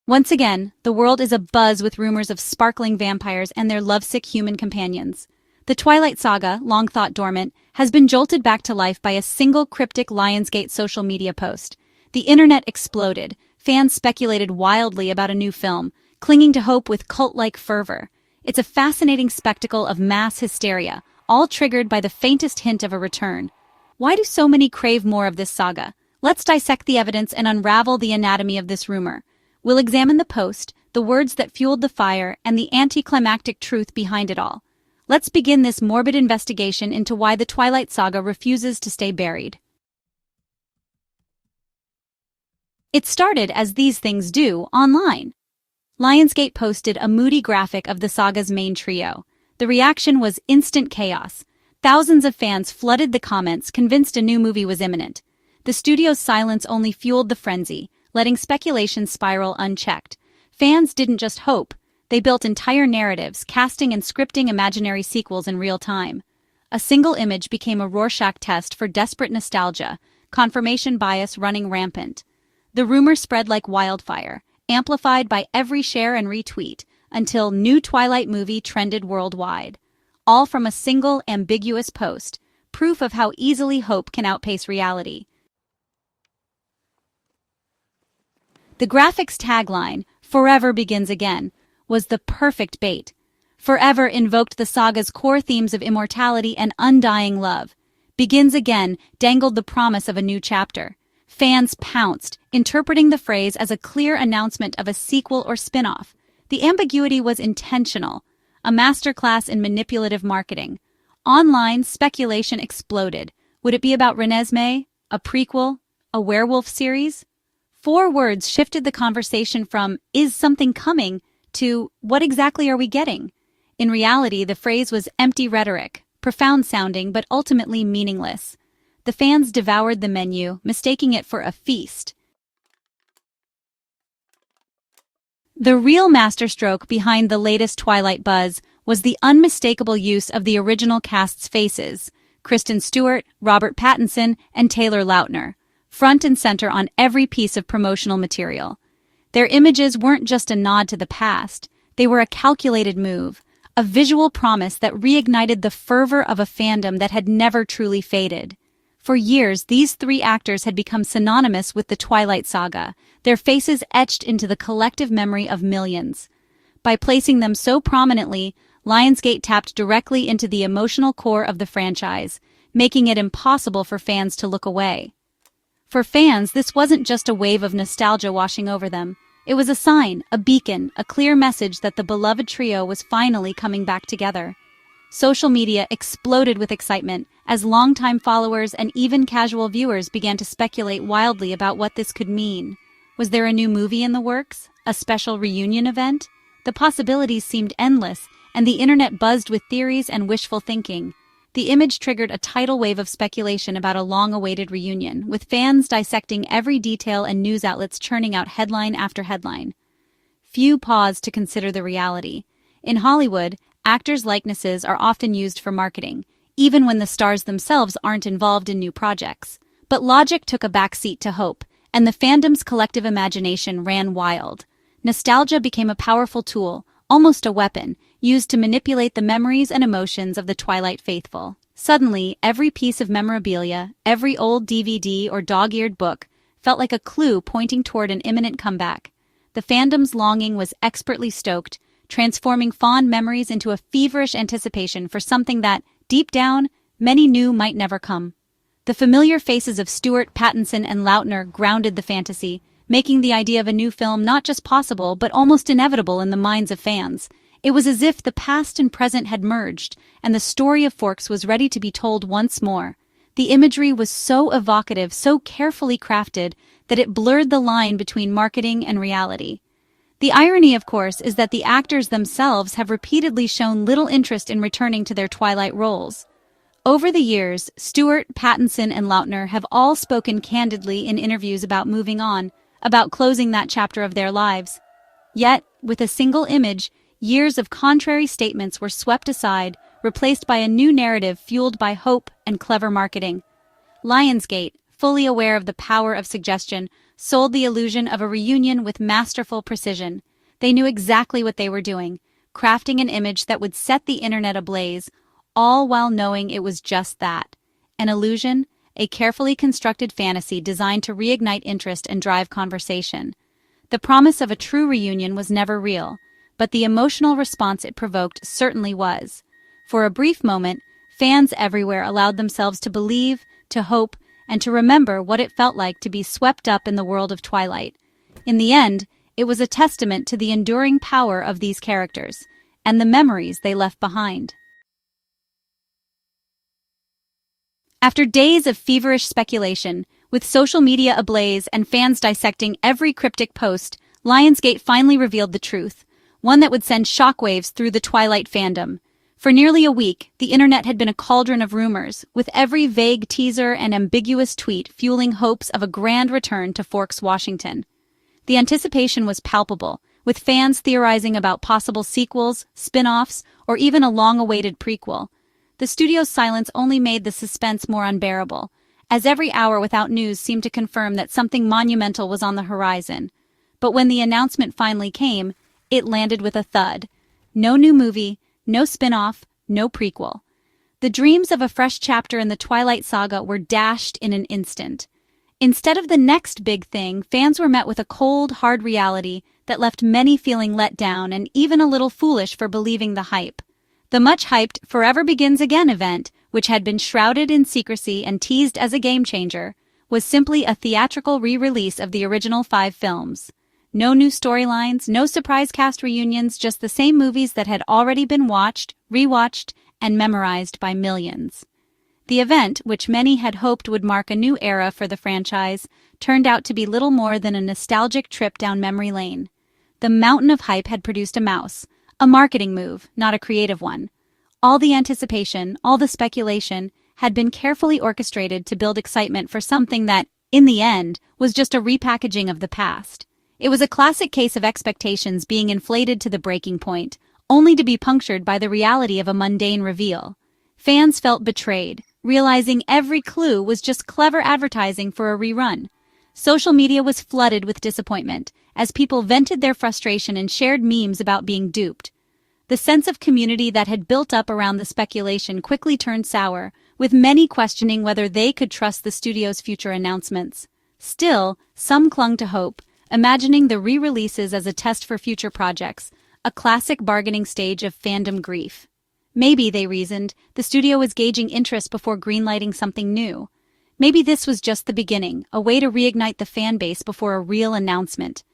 Once again, the world is abuzz with rumors of sparkling vampires and their lovesick human companions. The Twilight Saga, long thought dormant, has been jolted back to life by a single cryptic Lionsgate social media post. The internet exploded. Fans speculated wildly about a new film, clinging to hope with cult-like fervor. It's a fascinating spectacle of mass hysteria, all triggered by the faintest hint of a return. Why do so many crave more of this saga? Let's dissect the evidence and unravel the anatomy of this rumor. We'll examine the post, the words that fueled the fire, and the anticlimactic truth behind it all. Let's begin this morbid investigation into why the Twilight Saga refuses to stay buried. It started as these things do, online. Lionsgate posted a moody graphic of the saga's main trio. The reaction was instant chaos. Thousands of fans flooded the comments, convinced a new movie was imminent. The studio's silence only fueled the frenzy, letting speculation spiral unchecked. Fans didn't just hope, they built entire narratives, casting and scripting imaginary sequels in real time. A single image became a Rorschach test for desperate nostalgia, confirmation bias running rampant. The rumor spread like wildfire, amplified by every share and retweet, until new Twilight movie trended worldwide. All from a single, ambiguous post, proof of how easily hope can outpace reality. The graphic's tagline, "Forever Begins Again," was the perfect bait. Forever invoked the saga's core themes of immortality and undying love. Begins Again dangled the promise of a new chapter. Fans pounced, interpreting the phrase as a clear announcement of a sequel or spin-off. The ambiguity was intentional, a masterclass in manipulative marketing. Online speculation exploded. Would it be about Renesmee? A prequel? A werewolf series? 4 words shifted the conversation from, "Is something coming?" to, "What exactly are we getting?" In reality, the phrase was empty rhetoric, profound-sounding but ultimately meaningless. The fans devoured the menu, mistaking it for a feast. The real masterstroke behind the latest Twilight buzz was the unmistakable use of the original cast's faces: Kristen Stewart, Robert Pattinson, and Taylor Lautner, front and center on every piece of promotional material. Their images weren't just a nod to the past, they were a calculated move, a visual promise that reignited the fervor of a fandom that had never truly faded. For years, these 3 actors had become synonymous with the Twilight Saga, their faces etched into the collective memory of millions. By placing them so prominently, Lionsgate tapped directly into the emotional core of the franchise, making it impossible for fans to look away. For fans, this wasn't just a wave of nostalgia washing over them. It was a sign, a beacon, a clear message that the beloved trio was finally coming back together. Social media exploded with excitement as longtime followers and even casual viewers began to speculate wildly about what this could mean. Was there a new movie in the works? A special reunion event? The possibilities seemed endless, and the internet buzzed with theories and wishful thinking. The image triggered a tidal wave of speculation about a long-awaited reunion, with fans dissecting every detail and news outlets churning out headline after headline. Few paused to consider the reality. In Hollywood, actors' likenesses are often used for marketing, even when the stars themselves aren't involved in new projects. But logic took a backseat to hope, and the fandom's collective imagination ran wild. Nostalgia became a powerful tool, almost a weapon, used to manipulate the memories and emotions of the Twilight faithful. Suddenly, every piece of memorabilia, every old DVD or dog-eared book, felt like a clue pointing toward an imminent comeback. The fandom's longing was expertly stoked, transforming fond memories into a feverish anticipation for something that, deep down, many knew might never come. The familiar faces of Stewart, Pattinson, and Lautner grounded the fantasy, making the idea of a new film not just possible but almost inevitable in the minds of fans. It was as if the past and present had merged, and the story of Forks was ready to be told once more. The imagery was so evocative, so carefully crafted, that it blurred the line between marketing and reality. The irony, of course, is that the actors themselves have repeatedly shown little interest in returning to their Twilight roles. Over the years, Stewart, Pattinson, and Lautner have all spoken candidly in interviews about moving on, about closing that chapter of their lives. Yet, with a single image, years of contrary statements were swept aside, replaced by a new narrative fueled by hope and clever marketing. Lionsgate, fully aware of the power of suggestion, sold the illusion of a reunion with masterful precision. They knew exactly what they were doing, crafting an image that would set the internet ablaze, all while knowing it was just that. An illusion, a carefully constructed fantasy designed to reignite interest and drive conversation. The promise of a true reunion was never real, but the emotional response it provoked certainly was. For a brief moment, fans everywhere allowed themselves to believe, to hope, and to remember what it felt like to be swept up in the world of Twilight. In the end, it was a testament to the enduring power of these characters, and the memories they left behind. After days of feverish speculation, with social media ablaze and fans dissecting every cryptic post, Lionsgate finally revealed the truth, one that would send shockwaves through the Twilight fandom. For nearly a week, the internet had been a cauldron of rumors, with every vague teaser and ambiguous tweet fueling hopes of a grand return to Forks, Washington. The anticipation was palpable, with fans theorizing about possible sequels, spin-offs, or even a long-awaited prequel. The studio's silence only made the suspense more unbearable, as every hour without news seemed to confirm that something monumental was on the horizon. But when the announcement finally came, it landed with a thud. No new movie, no spin-off, no prequel. The dreams of a fresh chapter in the Twilight Saga were dashed in an instant. Instead of the next big thing, fans were met with a cold, hard reality that left many feeling let down and even a little foolish for believing the hype. The much-hyped Forever Begins Again event, which had been shrouded in secrecy and teased as a game-changer, was simply a theatrical re-release of the original 5 films. No new storylines, no surprise cast reunions, just the same movies that had already been watched, rewatched, and memorized by millions. The event, which many had hoped would mark a new era for the franchise, turned out to be little more than a nostalgic trip down memory lane. The mountain of hype had produced a mouse, a marketing move, not a creative one. All the anticipation, all the speculation, had been carefully orchestrated to build excitement for something that, in the end, was just a repackaging of the past. It was a classic case of expectations being inflated to the breaking point, only to be punctured by the reality of a mundane reveal. Fans felt betrayed, realizing every clue was just clever advertising for a rerun. Social media was flooded with disappointment, as people vented their frustration and shared memes about being duped. The sense of community that had built up around the speculation quickly turned sour, with many questioning whether they could trust the studio's future announcements. Still, some clung to hope, imagining the re-releases as a test for future projects, a classic bargaining stage of fandom grief. Maybe, they reasoned, the studio was gauging interest before greenlighting something new. Maybe this was just the beginning, a way to reignite the fan base before a real announcement.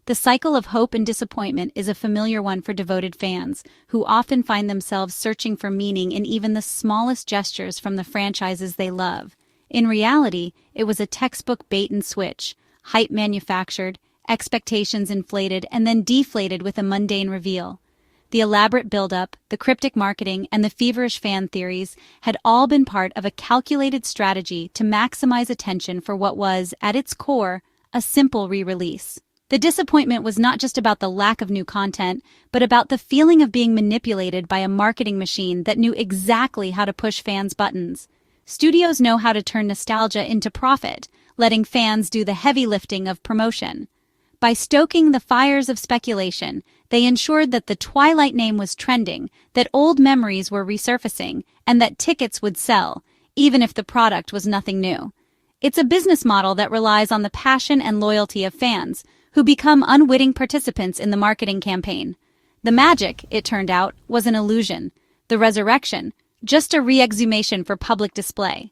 The cycle of hope and disappointment is a familiar one for devoted fans, who often find themselves searching for meaning in even the smallest gestures from the franchises they love. In reality, it was a textbook bait and switch, hype manufactured, expectations inflated, and then deflated with a mundane reveal. The elaborate build-up, the cryptic marketing, and the feverish fan theories had all been part of a calculated strategy to maximize attention for what was, at its core, a simple re-release. The disappointment was not just about the lack of new content, but about the feeling of being manipulated by a marketing machine that knew exactly how to push fans' buttons. Studios know how to turn nostalgia into profit, letting fans do the heavy lifting of promotion. By stoking the fires of speculation, they ensured that the Twilight name was trending, that old memories were resurfacing, and that tickets would sell, even if the product was nothing new. It's a business model that relies on the passion and loyalty of fans, who become unwitting participants in the marketing campaign. The magic, it turned out, was an illusion. The resurrection, just a re-exhumation for public display.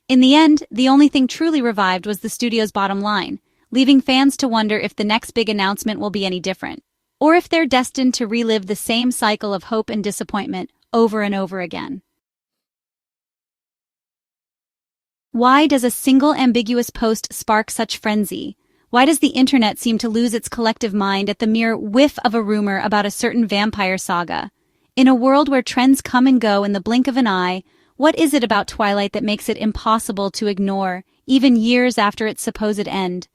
In the end, the only thing truly revived was the studio's bottom line, leaving fans to wonder if the next big announcement will be any different, or if they're destined to relive the same cycle of hope and disappointment over and over again. Why does a single ambiguous post spark such frenzy? Why does the internet seem to lose its collective mind at the mere whiff of a rumor about a certain vampire saga? In a world where trends come and go in the blink of an eye, what is it about Twilight that makes it impossible to ignore, even years after its supposed end?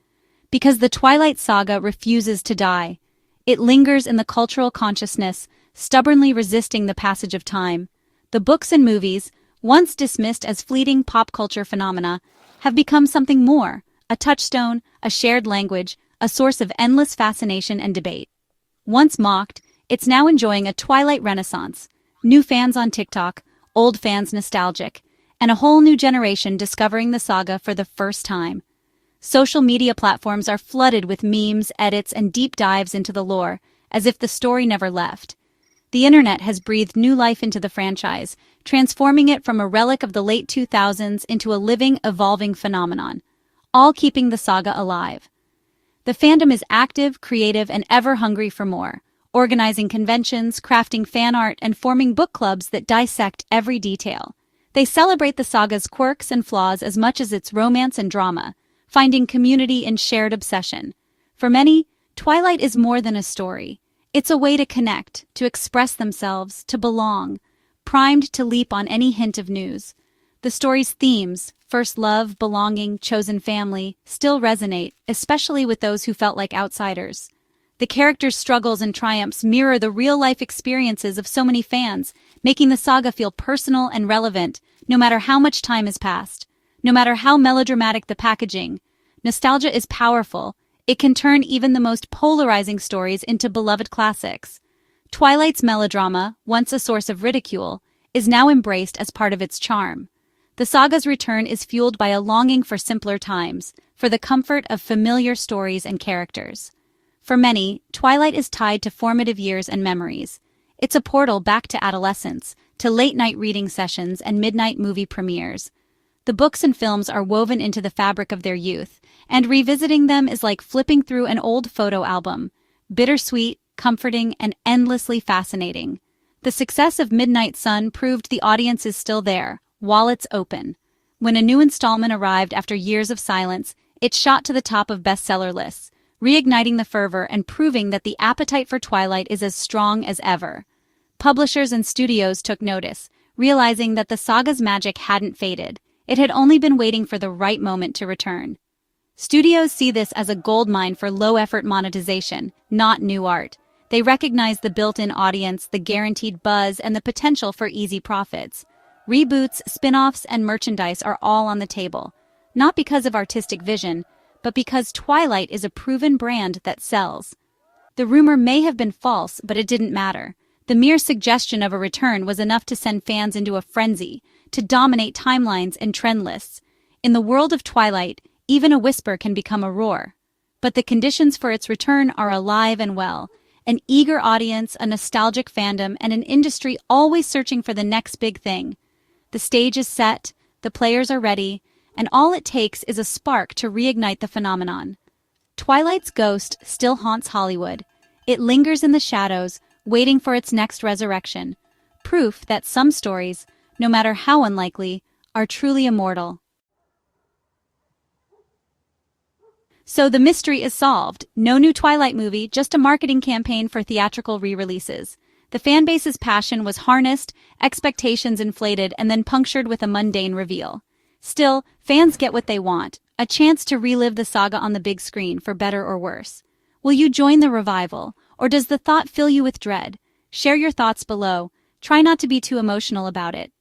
Because the Twilight Saga refuses to die. It lingers in the cultural consciousness, stubbornly resisting the passage of time. The books and movies, once dismissed as fleeting pop culture phenomena, have become something more, a touchstone, a shared language, a source of endless fascination and debate. Once mocked, it's now enjoying a Twilight renaissance. New fans on TikTok, old fans nostalgic, and a whole new generation discovering the saga for the first time. Social media platforms are flooded with memes, edits, and deep dives into the lore, as if the story never left. The internet has breathed new life into the franchise, transforming it from a relic of the late 2000s into a living, evolving phenomenon, all keeping the saga alive. The fandom is active, creative, and ever hungry for more, organizing conventions, crafting fan art, and forming book clubs that dissect every detail. They celebrate the saga's quirks and flaws as much as its romance and drama, finding community in shared obsession. For many, Twilight is more than a story. It's a way to connect, to express themselves, to belong, primed to leap on any hint of news. The story's themes, first love, belonging, chosen family, still resonate, especially with those who felt like outsiders. The characters' struggles and triumphs mirror the real-life experiences of so many fans, making the saga feel personal and relevant, no matter how much time has passed. No matter how melodramatic the packaging, nostalgia is powerful. It can turn even the most polarizing stories into beloved classics. Twilight's melodrama, once a source of ridicule, is now embraced as part of its charm. The saga's return is fueled by a longing for simpler times, for the comfort of familiar stories and characters. For many, Twilight is tied to formative years and memories. It's a portal back to adolescence, to late-night reading sessions and midnight movie premieres. The books and films are woven into the fabric of their youth, and revisiting them is like flipping through an old photo album. Bittersweet, comforting, and endlessly fascinating. The success of Midnight Sun proved the audience is still there, wallets open. When a new installment arrived after years of silence, it shot to the top of bestseller lists, reigniting the fervor and proving that the appetite for Twilight is as strong as ever. Publishers and studios took notice, realizing that the saga's magic hadn't faded. It had only been waiting for the right moment to return. Studios see this as a goldmine for low-effort monetization, not new art. They recognize the built-in audience, the guaranteed buzz, and the potential for easy profits. Reboots, spin-offs, and merchandise are all on the table, not because of artistic vision, but because Twilight is a proven brand that sells. The rumor may have been false, but it didn't matter. The mere suggestion of a return was enough to send fans into a frenzy, to dominate timelines and trend lists. In the world of Twilight, even a whisper can become a roar. But the conditions for its return are alive and well. An eager audience, a nostalgic fandom, and an industry always searching for the next big thing. The stage is set, the players are ready, and all it takes is a spark to reignite the phenomenon. Twilight's ghost still haunts Hollywood. It lingers in the shadows, waiting for its next resurrection. Proof that some stories, no matter how unlikely, are truly immortal. So the mystery is solved. No new Twilight movie, just a marketing campaign for theatrical re-releases. The fanbase's passion was harnessed, expectations inflated, and then punctured with a mundane reveal. Still, fans get what they want, a chance to relive the saga on the big screen, for better or worse. Will you join the revival, or does the thought fill you with dread? Share your thoughts below. Try not to be too emotional about it.